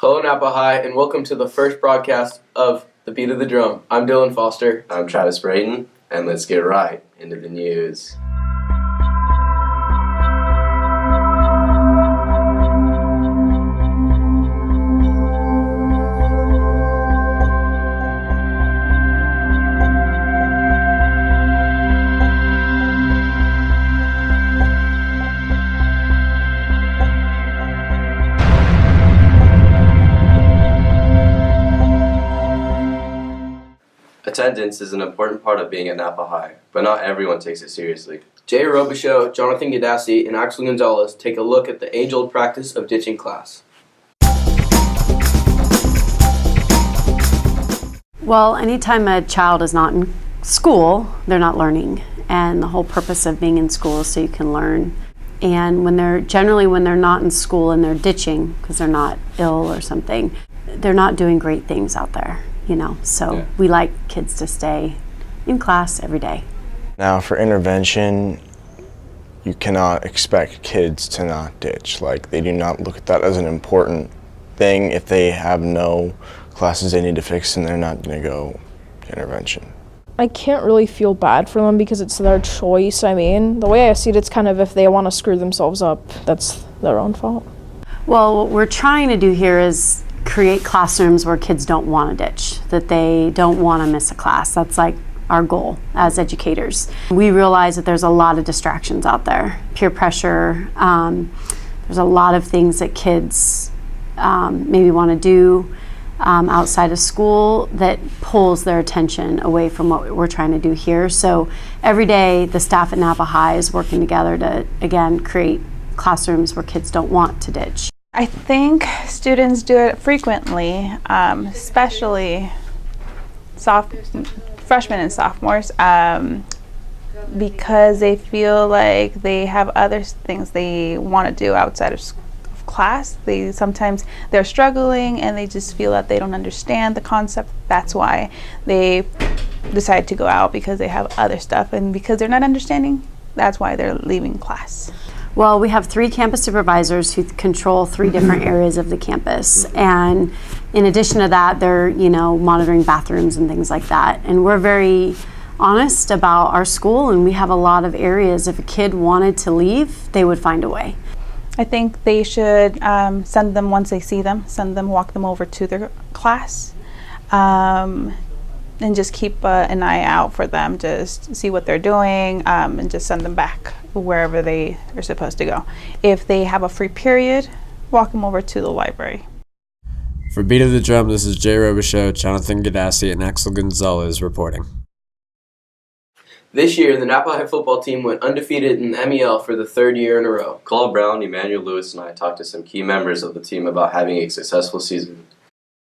Hello, Napa High, and welcome to the first broadcast of The Beat of the Drum. I'm Dylan Foster. I'm Travis Brayton, and let's get right into the news. Attendance is an important part of being at Napa High, but not everyone takes it seriously. Jay Robichaux, Jonathan Gadassi, and Axel Gonzalez take a look at the age-old practice of ditching class. Well, anytime a child is not in school, they're not learning. And the whole purpose of being in school is so you can learn. And when they're not in school and they're ditching because they're not ill or something, they're not doing great things out there. So we like kids to stay in class every day. Now for intervention, you cannot expect kids to not ditch. They do not look at that as an important thing. If they have no classes they need to fix, then they're not going to go to intervention. I can't really feel bad for them because it's their choice. The way I see it, it's kind of if they want to screw themselves up, that's their own fault. Well, what we're trying to do here is create classrooms where kids don't want to ditch, that they don't want to miss a class. That's our goal as educators. We realize that there's a lot of distractions out there, peer pressure. There's a lot of things that kids maybe want to do outside of school that pulls their attention away from what we're trying to do here. So every day the staff at Napa High is working together to, again, create classrooms where kids don't want to ditch. I think students do it frequently, especially freshmen and sophomores, because they feel like they have other things they want to do outside of class. Sometimes they're struggling and they just feel that they don't understand the concept. That's why they decide to go out, because they have other stuff, and because they're not understanding, that's why they're leaving class. Well, we have 3 campus supervisors who control 3 different areas of the campus. And in addition to that, they're, monitoring bathrooms and things like that. And we're very honest about our school, and we have a lot of areas. If a kid wanted to leave, they would find a way. I think they should send them, once they see them, walk them over to their class, and just keep an eye out for them, just see what they're doing, and just send them back wherever they are supposed to go. If they have a free period, walk them over to the library. For Beat of the Drum, this is Jay Robichaux, Jonathan Gadassi, and Axel Gonzalez reporting. This year, the Napa High football team went undefeated in the MEL for the 3rd year in a row. Cole Brown, Emmanuel Lewis, and I talked to some key members of the team about having a successful season.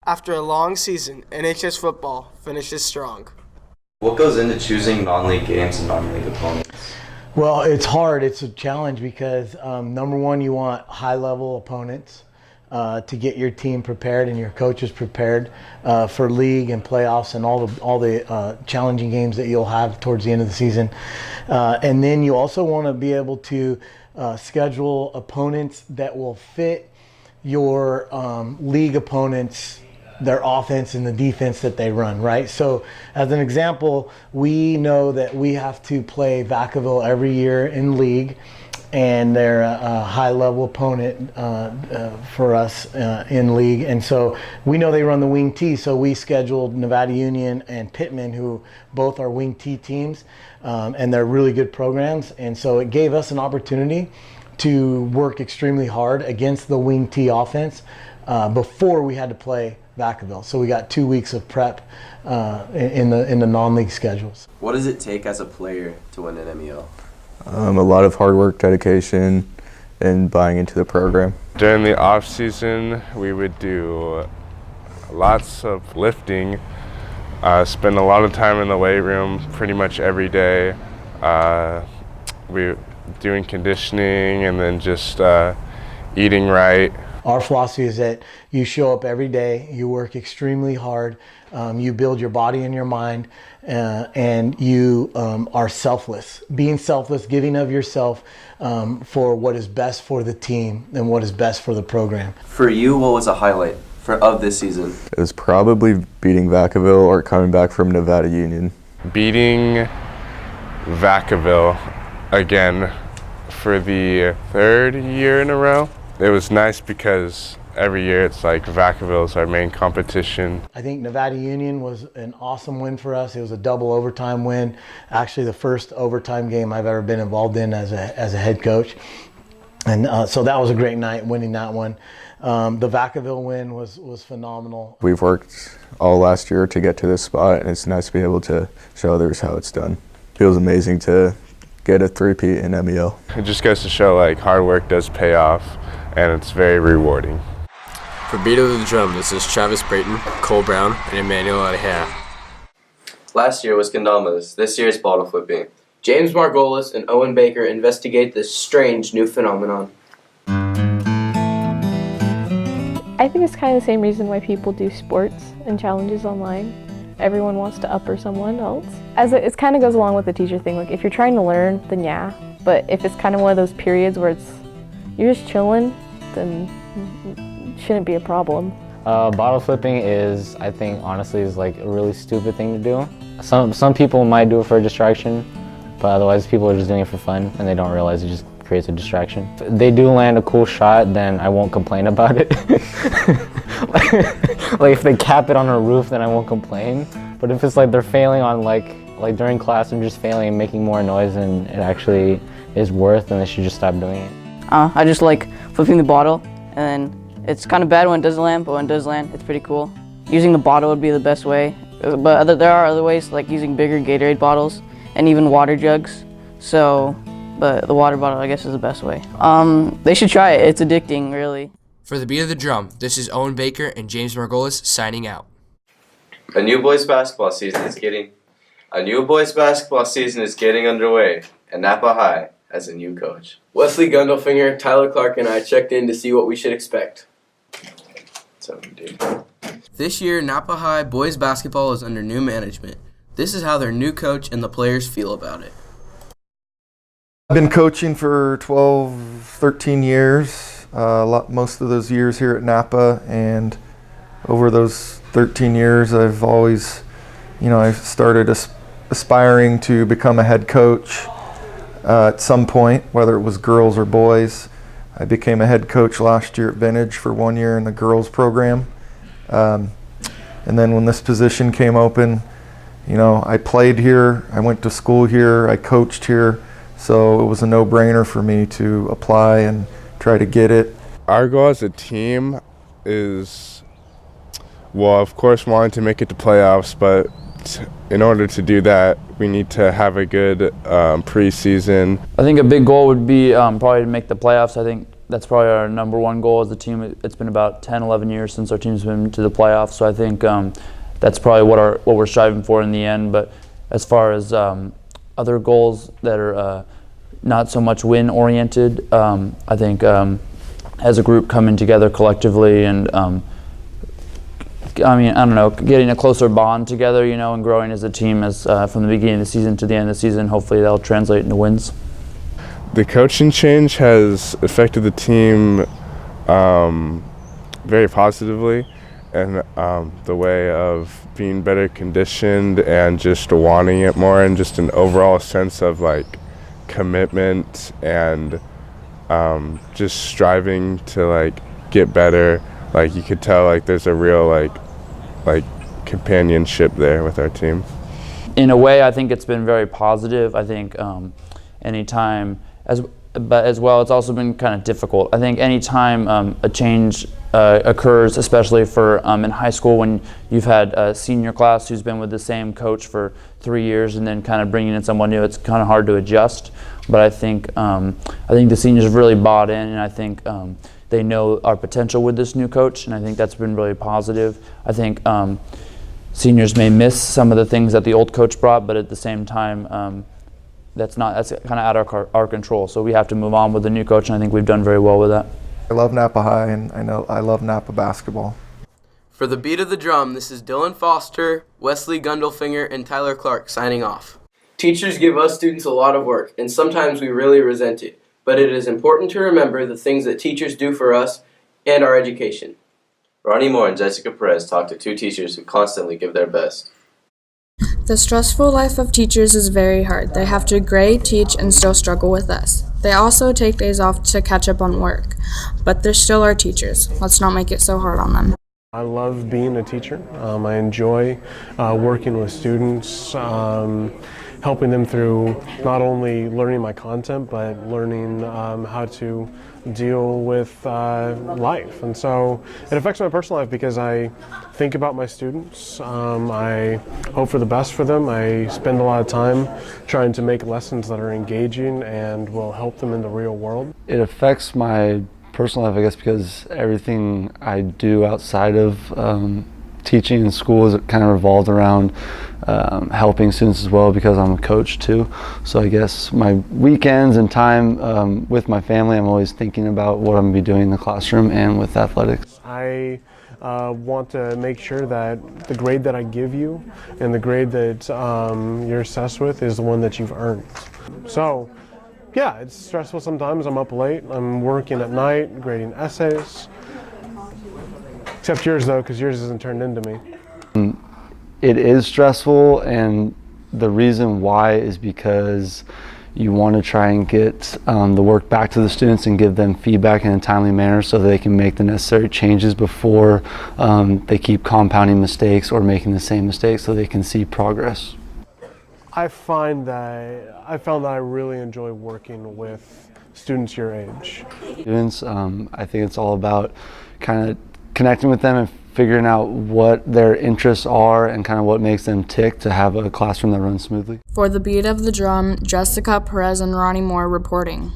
After a long season, NHS football finishes strong. What goes into choosing non-league games and non-league opponents? Well, it's hard. It's a challenge because number one, you want high-level opponents to get your team prepared and your coaches prepared for league and playoffs and all the challenging games that you'll have towards the end of the season. And then you also want to be able to schedule opponents that will fit your league opponents, their offense and the defense that they run, right? So as an example, we know that we have to play Vacaville every year in league, and they're a high-level opponent for us in league. And so we know they run the wing T, so we scheduled Nevada Union and Pittman, who both are wing T teams, and they're really good programs. And so it gave us an opportunity to work extremely hard against the wing T offense before we had to play Vacaville. So we got 2 weeks of prep in the non-league schedules. What does it take as a player to win an MEL? A lot of hard work, dedication, and buying into the program. During the off season, we would do lots of lifting, spend a lot of time in the weight room pretty much every day. We doing conditioning and then just eating right. Our philosophy is that you show up every day, you work extremely hard, you build your body and your mind, and you are selfless. Being selfless, giving of yourself for what is best for the team and what is best for the program. For you, what was a highlight of this season? It was probably beating Vacaville or coming back from Nevada Union. Beating Vacaville again for the third year in a row. It was nice because every year it's like Vacaville is our main competition. I think Nevada Union was an awesome win for us. It was a double overtime win. Actually, the first overtime game I've ever been involved in as a head coach. And so that was a great night, winning that one. The Vacaville win was phenomenal. We've worked all last year to get to this spot, and it's nice to be able to show others how it's done. Feels amazing to get a three-peat in MEO. It just goes to show like hard work does pay off, and it's very rewarding. For Beat of the Drum, this is Travis Brayton, Cole Brown, and Emmanuel Adhea. Last year was Kendama's. This year is bottle flipping. James Margolis and Owen Baker investigate this strange new phenomenon. I think it's kind of the same reason why people do sports and challenges online. Everyone wants to upper someone else. It kind of goes along with the teacher thing. Like if you're trying to learn, then yeah. But if it's kind of one of those periods where you're just chilling, then it shouldn't be a problem. Bottle flipping is, I think, honestly, is like a really stupid thing to do. Some people might do it for a distraction, but otherwise people are just doing it for fun and they don't realize it just creates a distraction. If they do land a cool shot, then I won't complain about it. like if they cap it on a roof, then I won't complain. But if it's like they're failing on like during class and just failing and making more noise than it actually is worth, then they should just stop doing it. I just like flipping the bottle, and then it's kind of bad when it doesn't land, but when it does land, it's pretty cool. Using the bottle would be the best way, but there are other ways, like using bigger Gatorade bottles and even water jugs. But the water bottle, I guess, is the best way. They should try it. It's addicting, really. For the Beat of the Drum, this is Owen Baker and James Margolis signing out. A new boys basketball season is getting underway, and Napa High has a new coach. Wesley Gundelfinger, Tyler Clark, and I checked in to see what we should expect. So, dude. This year, Napa High boys basketball is under new management. This is how their new coach and the players feel about it. I've been coaching for 12, 13 years, most of those years here at Napa, and over those 13 years I've always, I've started aspiring to become a head coach at some point, whether it was girls or boys. I became a head coach last year at Vintage for 1 year in the girls program. And then when this position came open, I played here, I went to school here, I coached here. So it was a no-brainer for me to apply and try to get it. Our goal as a team is, well, of course, wanting to make it to playoffs, but in order to do that, we need to have a good preseason. I think a big goal would be probably to make the playoffs. I think that's probably our number one goal as a team. It's been about 10, 11 years since our team's been to the playoffs, so I think that's probably what we're striving for in the end. But as far as other goals that are not so much win-oriented, I think as a group coming together collectively and getting a closer bond together, and growing as a team as from the beginning of the season to the end of the season, hopefully that'll translate into wins. The coaching change has affected the team very positively, and the way of being better conditioned and just wanting it more, and just an overall sense of like commitment and just striving to like get better. Like you could tell like there's a real like companionship there with our team. In a way, I think it's been very positive. I think anytime, but as well, it's also been kind of difficult. I think anytime a change occurs, especially for in high school, when you've had a senior class who's been with the same coach for 3 years and then kind of bringing in someone new, it's kind of hard to adjust. But I think the seniors have really bought in, and I think they know our potential with this new coach, and I think that's been really positive. I think seniors may miss some of the things that the old coach brought, but at the same time, that's kind of out of our control. So we have to move on with the new coach, and I think we've done very well with that. I love Napa High, and I love Napa basketball. For the Beat of the Drum, this is Dylan Foster, Wesley Gundelfinger, and Tyler Clark signing off. Teachers give us students a lot of work, and sometimes we really resent it. But it is important to remember the things that teachers do for us and our education. Ronnie Moore and Jessica Perez talked to two teachers who constantly give their best. The stressful life of teachers is very hard. They have to grade, teach, and still struggle with us. They also take days off to catch up on work. But they're still our teachers. Let's not make it so hard on them. I love being a teacher. I enjoy working with students, helping them through not only learning my content, but learning how to deal with life. And so it affects my personal life because I think about my students. I hope for the best for them. I spend a lot of time trying to make lessons that are engaging and will help them in the real world. It affects my personal life, I guess, because everything I do outside of teaching in school is kind of revolved around helping students as well, because I'm a coach too. So I guess my weekends and time with my family, I'm always thinking about what I'm going to be doing in the classroom and with athletics. I want to make sure that the grade that I give you and the grade that you're assessed with is the one that you've earned. So yeah, it's stressful sometimes. I'm up late, I'm working at night, grading essays. Except yours though, because yours isn't turned into me. It is stressful, and the reason why is because you want to try and get the work back to the students and give them feedback in a timely manner so that they can make the necessary changes before they keep compounding mistakes or making the same mistakes, so they can see progress. I found that I really enjoy working with students your age. Students, I think it's all about kind of connecting with them and figuring out what their interests are and kind of what makes them tick to have a classroom that runs smoothly. For the Beat of the Drum, Jessica Perez and Ronnie Moore reporting.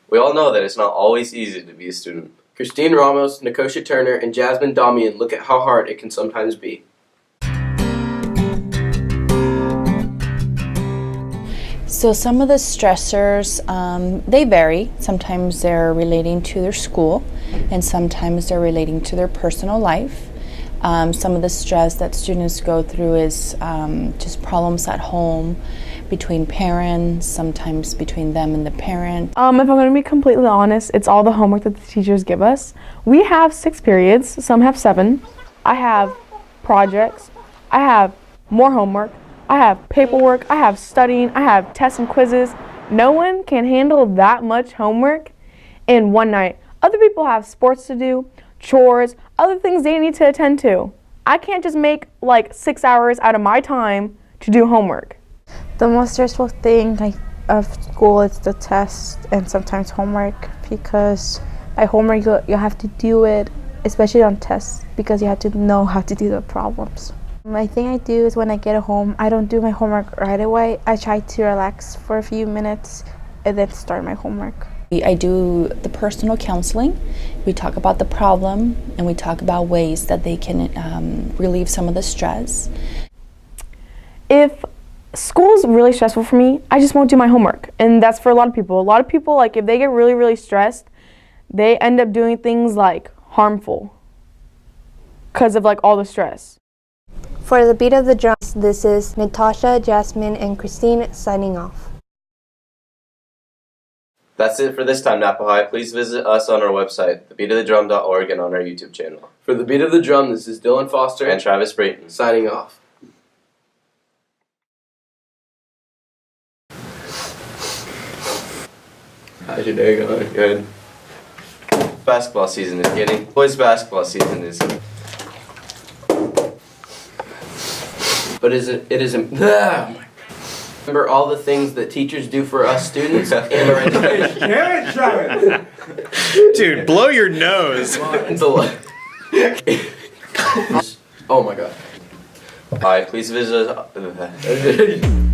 We all know that it's not always easy to be a student. Christine Ramos, Nikosha Turner, and Jasmine Damian look at how hard it can sometimes be. So some of the stressors, they vary. Sometimes they're relating to their school, and sometimes they're relating to their personal life. Some of the stress that students go through is just problems at home, between parents, sometimes between them and the parent. If I'm going to be completely honest, it's all the homework that the teachers give us. We have 6 periods, some have 7. I have projects, I have more homework, I have paperwork, I have studying, I have tests and quizzes. No one can handle that much homework in one night. Other people have sports to do, chores, other things they need to attend to. I can't just make like 6 hours out of my time to do homework. The most stressful thing of school is the tests and sometimes homework, because by homework you have to do it, especially on tests, because you have to know how to do the problems. My thing I do is when I get home, I don't do my homework right away. I try to relax for a few minutes and then start my homework. I do the personal counseling. We talk about the problem and we talk about ways that they can relieve some of the stress. If school's really stressful for me, I just won't do my homework. And that's for a lot of people. A lot of people, like, if they get really, really stressed, they end up doing things like harmful because of like all the stress. For the Beat of the Drums, this is Natasha, Jasmine, and Christine signing off. That's it for this time, Napa High. Please visit us on our website, thebeatofthedrum.org, and on our YouTube channel. For the Beat of the Drum, this is Dylan Foster and Travis Brayton signing off. How's your day going? Good. Basketball season is getting. Boys basketball season is. But it isn't. Remember all the things that teachers do for us students in our education. Damn it, Travis! Dude, blow your nose. Oh my god. Hi, please visit us.